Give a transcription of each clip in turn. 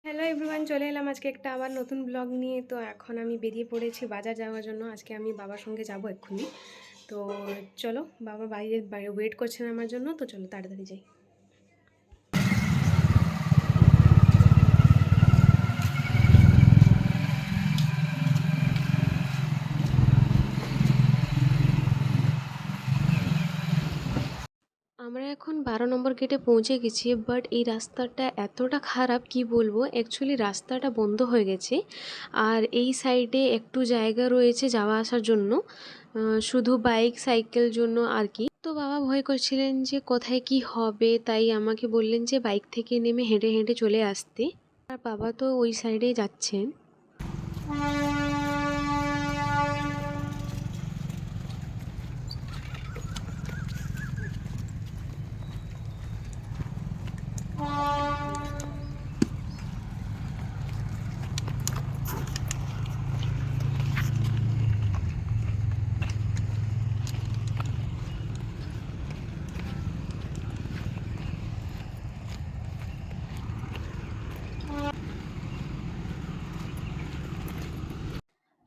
Hello everyone, চলে এলাম আজকে একটা আবার নতুন ব্লগ নিয়ে। তো এখন আমি বেরিয়ে পড়েছি বাজার যাওয়ার জন্য। আজকে আমি বাবার সঙ্গে যাব এক্ষুনি। তো চলো, বাবা বাইরে ওয়েট করছেন আমার জন্য। তো চলো তাড়াতাড়ি যাই। আমরা এখন 12 নম্বর গেটে পৌঁছে গেছি, বাট এই রাস্তাটা এতটা খারাপ কি বলবো। অ্যাকচুয়ালি রাস্তাটা বন্ধ হয়ে গেছে, আর এই সাইডে একটু জায়গা রয়েছে যাওয়া আসার জন্য, শুধু বাইক সাইকেল জন্য আর কি। তো বাবা ভয় করছিলেন যে কোথায় কি হবে, তাই আমাকে বললেন যে বাইক থেকে নেমে হেঁটে হেঁটে চলে আসতে। আর বাবা তো ওই সাইডে যাচ্ছেন।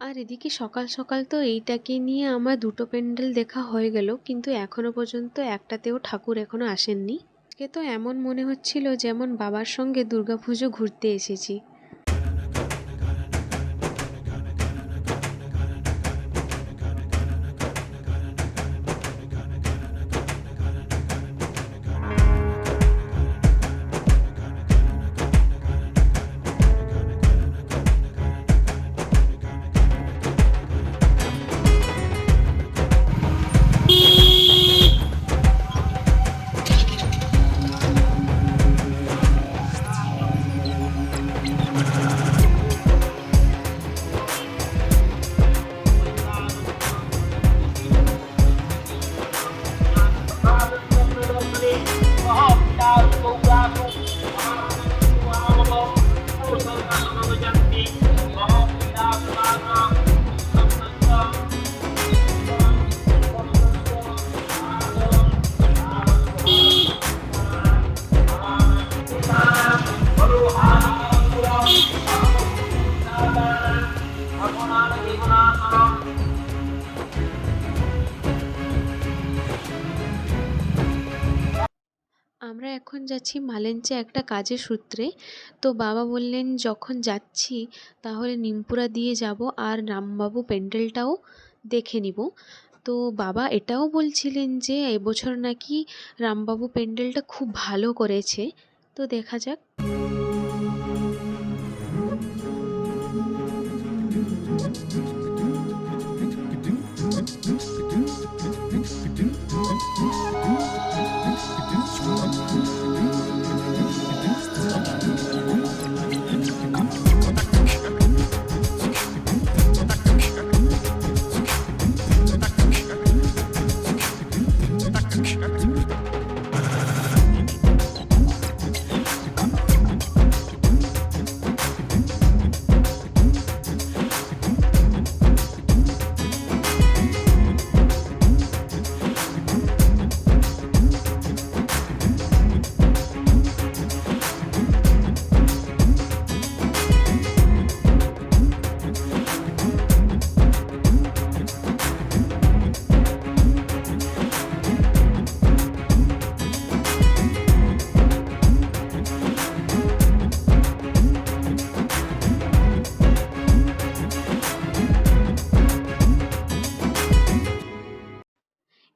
আর এদিকে সকাল সকাল তো এইটাকে নিয়ে আমার দুটো প্যান্ডেল দেখা হয়ে গেল, কিন্তু এখনো পর্যন্ত একটাতেও ঠাকুর এখনো আসেননি। আজকে তো এমন মনে হচ্ছিল যেমন বাবার সঙ্গে দুর্গাপুজো ঘুরতে এসেছি। আমরা এখন যাচ্ছি মালেঞ্চে একটা কাজের সূত্রে। তো বাবা বললেন যখন যাচ্ছি তাহলে নিমপুরা দিয়ে যাব, আর রামবাবু প্যান্ডেলটাও দেখে নিব। তো বাবা এটাও বলছিলেন যে এবছর নাকি রামবাবু প্যান্ডেলটা খুব ভালো করেছে। তো দেখা যাক।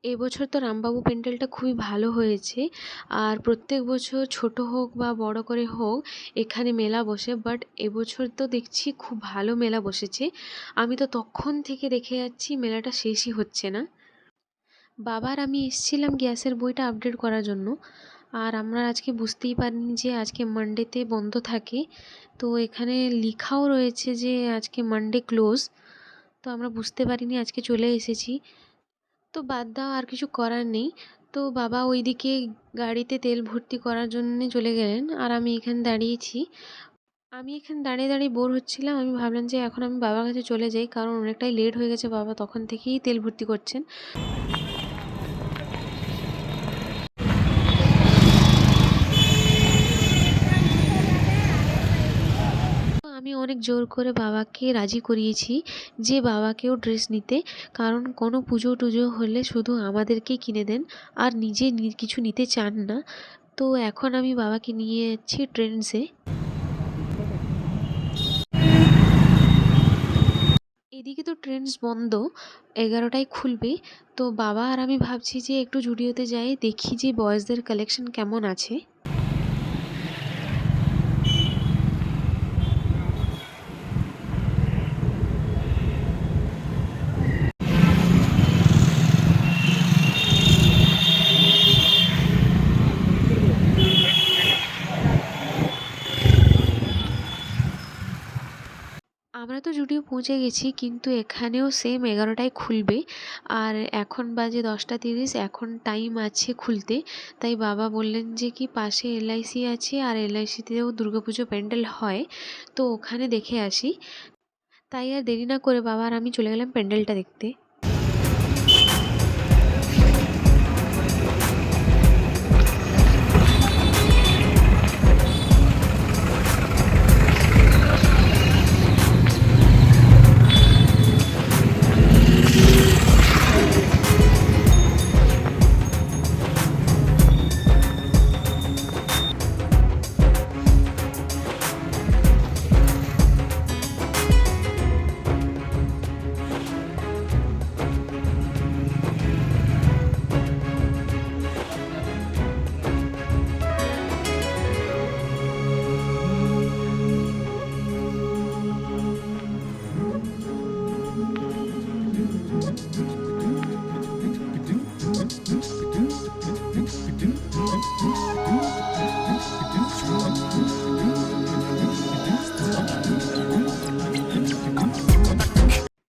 এবছর তো রামবাবু প্যান্ডেলটা খুবই ভালো হয়েছে। আর প্রত্যেক বছর ছোট হোক বা বড় করে হোক এখানে মেলা বসে, বাট এবছর তো দেখছি খুব ভালো মেলা বসেছে। আমি তো তখন থেকে দেখে যাচ্ছি, মেলাটা শেষই হচ্ছে না। বাবার আমি এসেছিলাম গ্যাসের বইটা আপডেট করার জন্য, আর আমরা আজকে বুঝতেই পারিনি যে আজকে মানডেতে বন্ধ থাকে। তো এখানে লেখাও রয়েছে যে আজকে মানডে ক্লোজ। তো আমরা বুঝতে পারিনি, আজকে চলে এসেছি। তো বাদ দাও, আর কিছু করার নেই। তো বাবা ওইদিকে গাড়িতে তেল ভর্তি করার জন্যে চলে গেলেন, আর আমি এখানে দাঁড়িয়েছি। আমি এখানে দাঁড়িয়ে দাঁড়িয়ে বোর হচ্ছিলাম। আমি ভাবলাম যে এখন আমি বাবার কাছে চলে যাই, কারণ অনেকটাই লেট হয়ে গেছে, বাবা তখন থেকেই তেল ভর্তি করছেন। আমি অনেক জোর করে বাবাকে রাজি করিয়েছি যে বাবাকেও ড্রেস নিতে, কারণ কোনো পুজো টুজো হলে শুধু আমাদেরকেই কিনে দেন আর নিজে কিছু নিতে চান না। তো এখন আমি বাবাকে নিয়ে যাচ্ছি ট্রেন্ডসে। এদিকে তো ট্রেন্ডস বন্ধ, 11টায় খুলবে। তো বাবা আর আমি ভাবছি যে একটু জুডিওতে যাই, দেখি যে বয়েজদের কালেকশন কেমন আছে। আমরা তো জুডিও পৌঁছে গেছি, কিন্তু এখানেও সেম 11টায় খুলবে। আর এখন বাজে 10টা 30, এখন টাইম আছে খুলতে। তাই বাবা বললেন যে কি পাশে এলআইসি আছে আর এলআইসিতেও দুর্গাপুজো প্যান্ডেল হয়, তো ওখানে দেখে আসি। তাই আর দেরি না করে বাবা আর আমি চলে গেলাম প্যান্ডেলটা দেখতে।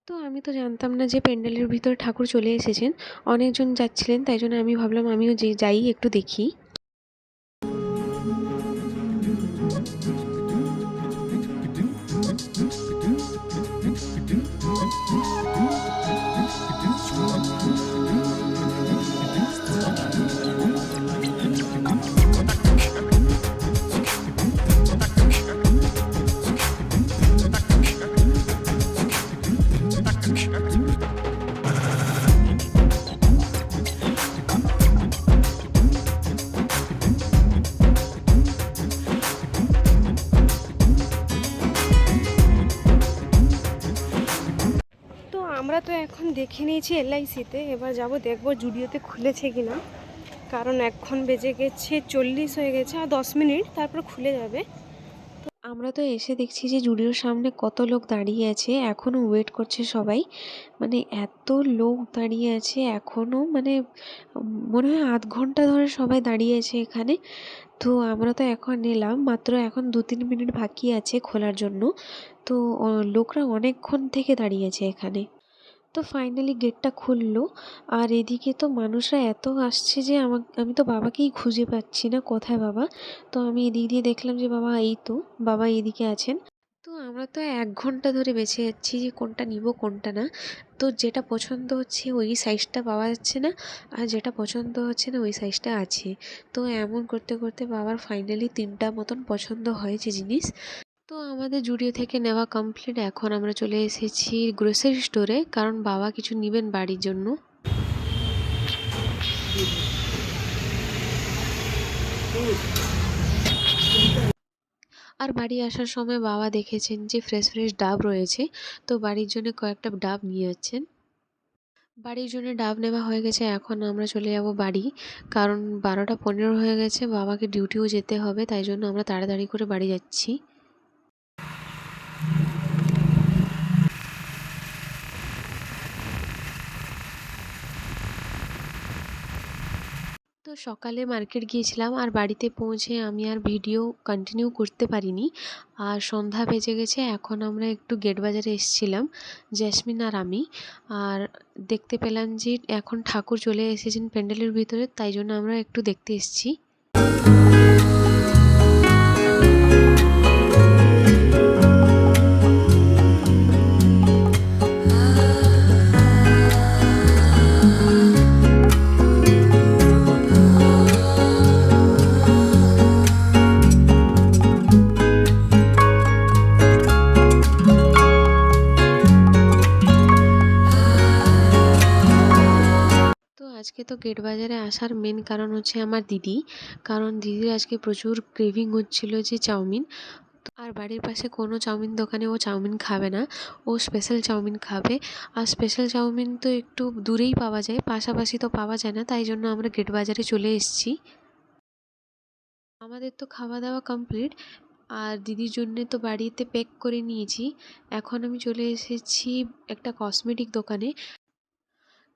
তো আমি তো জানতাম না যে প্যান্ডেলের ভিতরে ঠাকুর চলে এসেছেন, অনেকজন যাচ্ছিলেন, তাই জন্য আমি ভাবলাম আমিও যে যাই একটু দেখি। তো আমরা তো এখন দেখে নিয়েছি এলআইসিতে, এবার যাব দেখব জুডিওতে খুলেছে কিনা, কারণ এখন বেজে গেছে 40 হয়ে গেছে, আর 10 মিনিট তারপর খুলে যাবে। তো আমরা তো এসে দেখছি যে জুডিওর সামনে কত লোক দাঁড়িয়ে আছে, এখনও ওয়েট করছে সবাই। মানে এত লোক দাঁড়িয়ে আছে এখনও, মানে মনে হয় আধ ঘন্টা ধরে সবাই দাঁড়িয়ে আছে এখানে। তো আমরা তো এখন এলাম মাত্র, এখন 2-3 মিনিট বাকি আছে খোলার জন্য। তো লোকরা অনেকক্ষণ থেকে দাঁড়িয়ে আছে এখানে। তো ফাইনালি গেটটা খুললো। আর এদিকে তো মানুষরা এত আসছে যে আমি তো বাবাকেই খুঁজে পাচ্ছি না, কোথায় বাবা। তো আমি এদিক দিয়ে দেখলাম যে বাবা এই তো, বাবা এদিকে আছেন। তো আমরা তো 1 ঘন্টা ধরে বেছে যাচ্ছি যে কোনটা নিব কোনটা না। তো যেটা পছন্দ হচ্ছে ওই সাইজটা পাওয়া যাচ্ছে না, আর যেটা পছন্দ হচ্ছে না ওই সাইজটা আছে। তো এমন করতে করতে বাবার ফাইনালি 3টা মতন পছন্দ হয়েছে জিনিস। তো আমাদের জুডিও থেকে নেওয়া কমপ্লিট, এখন আমরা চলে এসেছি গ্রোসারি স্টোরে, কারণ বাবা কিছু নেবেন বাড়ির জন্য। আর বাড়ি আসার সময় বাবা দেখেছেন যে ফ্রেশ ফ্রেশ ডাব রয়েছে, তো বাড়ির জন্য কয়েকটা ডাব নিয়ে যাচ্ছেন। বাড়ির জন্য ডাব নেওয়া হয়ে গেছে, এখন আমরা চলে যাব বাড়ি, কারণ 12টা 15 হয়ে গেছে, বাবাকে ডিউটিও যেতে হবে, তাই জন্য আমরা তাড়াতাড়ি করে বাড়ি যাচ্ছি। তো সকালে মার্কেট গিয়েছিলাম, আর বাড়িতে পৌঁছে আমি আর ভিডিও কন্টিনিউ করতে পারিনি। আর সন্ধ্যা বেজে গেছে, এখন আমরা একটু গেট বাজারে এসেছিলাম জেসমিন আর আমি। আর দেখতে পেলাম যে এখন ঠাকুর চলে এসেছেন প্যান্ডেলের ভিতরে, তাই জন্য আমরা একটু দেখতে এসেছি। আজকে তো গেট বাজারে আসার মেন কারণ হচ্ছে আমার দিদি, কারণ দিদির আজকে প্রচুর ক্রেভিং হচ্ছিল যে চাউমিন। আর বাড়ির পাশে কোনো চাউমিন দোকানে ও চাউমিন খাবে না, ও স্পেশাল চাউমিন খাবে। আর স্পেশাল চাউমিন তো একটু দূরেই পাওয়া যায়, পাশাপাশি তো পাওয়া যায় না, তাই জন্য আমরা গেট বাজারে চলে এসেছি। আমাদের তো খাওয়া দাওয়া কমপ্লিট, আর দিদির জন্যে তো বাড়িতে প্যাক করে নিয়েছি। এখন আমি চলে এসেছি একটা কসমেটিক দোকানে।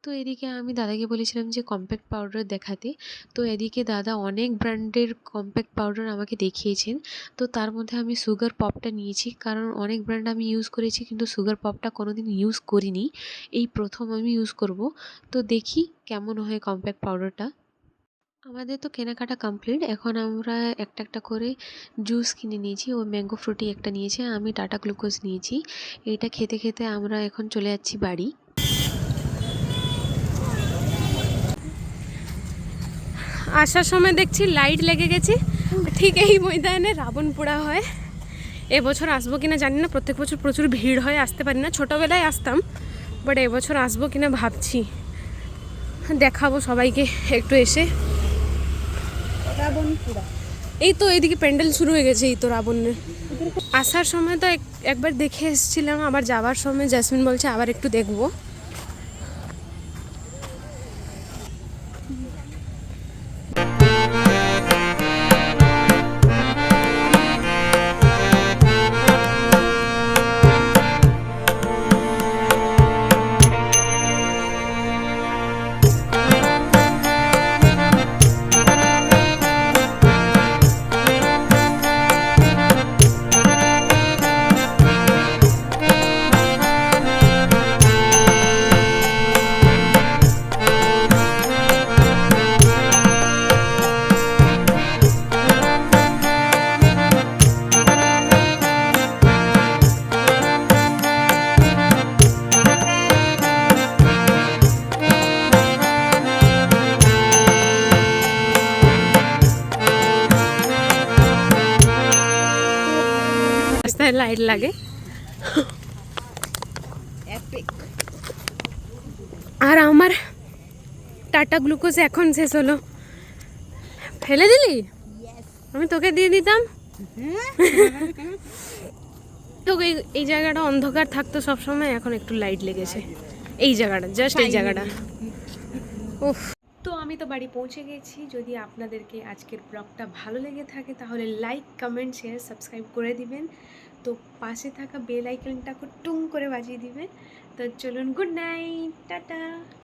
তো এদিকে আমি দাদাকে বলেছিলাম যে কম্প্যাক্ট পাউডার দেখাতে। তো এদিকে দাদা অনেক ব্র্যান্ডের কম্প্যাক্ট পাউডার আমাকে দেখিয়েছেন। তো তার মধ্যে আমি সুগার পপটা নিয়েছি, কারণ অনেক ব্র্যান্ড আমি ইউজ করেছি কিন্তু সুগার পপটা কোনোদিন ইউজ করিনি, এই প্রথম আমি ইউজ করব। তো দেখি কেমন হয় কম্প্যাক্ট পাউডারটা। আমাদের তো কেনাকাটা কমপ্লিট, এখন আমরা একটা একটা করে জুস কিনে নিয়েছি। ও ম্যাঙ্গো ফ্রুটি একটা নিয়েছে, আমি টাটা গ্লুকোজ নিয়েছি। এইটা খেতে খেতে আমরা এখন চলে যাচ্ছি বাড়ি। আসার সময় দেখছি লাইট লেগে গেছে, ঠিক এই ময়দানে রাবণ পোড়া হয়। এবছর আসবো কিনা জানি না, প্রত্যেক বছর প্রচুর ভিড় হয়, আসতে পারি না। ছোটোবেলায় আসতাম, বাট এবছর আসবো কিনা ভাবছি। দেখাবো সবাইকে একটু এসে। রাবণ পোড়া এই তো এইদিকে প্যান্ডেল শুরু হয়ে গেছে, এই তো রাবণের। আসার সময় তো একবার দেখে এসেছিলাম, আবার যাওয়ার সময় জেসমিন বলছে আবার একটু দেখবো। রাস্তায় লাইট লাগে। আর আমার টাটা গ্লুকোজ এখন শেষ হলো। ফেলে দিলি? আমি তোকে দিয়ে দিতাম। তোকে এই জায়গাটা অন্ধকার থাকতো সবসময়, এখন একটু লাইট লেগেছে এই জায়গাটা, জাস্ট এই জায়গাটা। উফ। তো আমি তো বাড়ি পৌঁছে গেছি। যদি আপনাদেরকে আজকের ব্লগটা ভালো লেগে থাকে তাহলে লাইক, কমেন্ট, শেয়ার, সাবস্ক্রাইব করে দিবেন। তো পাশে থাকা বেল আইকনটাকে টুং করে বাজিয়ে দিবেন। তো চলুন, গুড নাইট, টাটা।